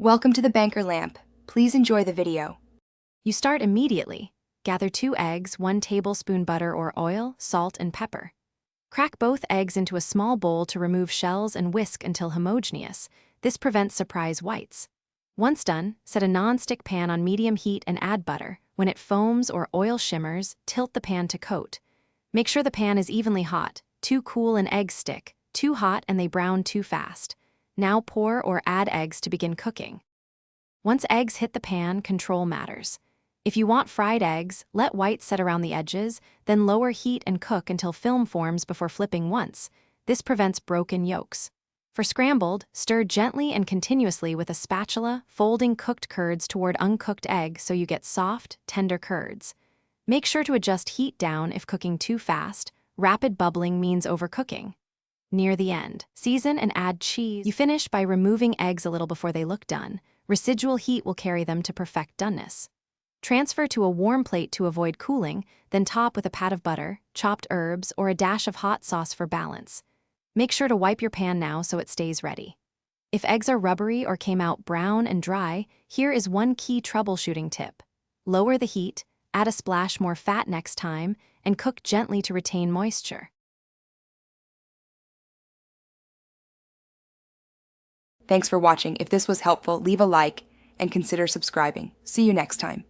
Welcome to the banker lamp. Please enjoy the video. You start immediately. Gather 2 eggs, 1 tablespoon butter or oil, salt, and pepper. Crack both eggs into a small bowl to remove shells and whisk until homogeneous. This prevents surprise whites. Once done, set a non-stick pan on medium heat and add butter. When it foams or oil shimmers, tilt the pan to coat. Make sure the pan is evenly hot. Too cool and eggs stick. Too hot and they brown too fast. Now pour or add eggs to begin cooking. Once eggs hit the pan, control matters. If you want fried eggs, let whites set around the edges, then lower heat and cook until film forms before flipping once. This prevents broken yolks. For scrambled, stir gently and continuously with a spatula, folding cooked curds toward uncooked egg so you get soft, tender curds. Make sure to adjust heat down if cooking too fast. Rapid bubbling means overcooking. Near the end, season and add cheese. You finish by removing eggs a little before they look done. Residual heat will carry them to perfect doneness. Transfer to a warm plate to avoid cooling, then top with a pat of butter, chopped herbs, or a dash of hot sauce for balance. Make sure to wipe your pan now so it stays ready. If eggs are rubbery or came out brown and dry, here is one key troubleshooting tip. Lower the heat, add a splash more fat next time, and cook gently to retain moisture. Thanks for watching. If this was helpful, leave a like and consider subscribing. See you next time.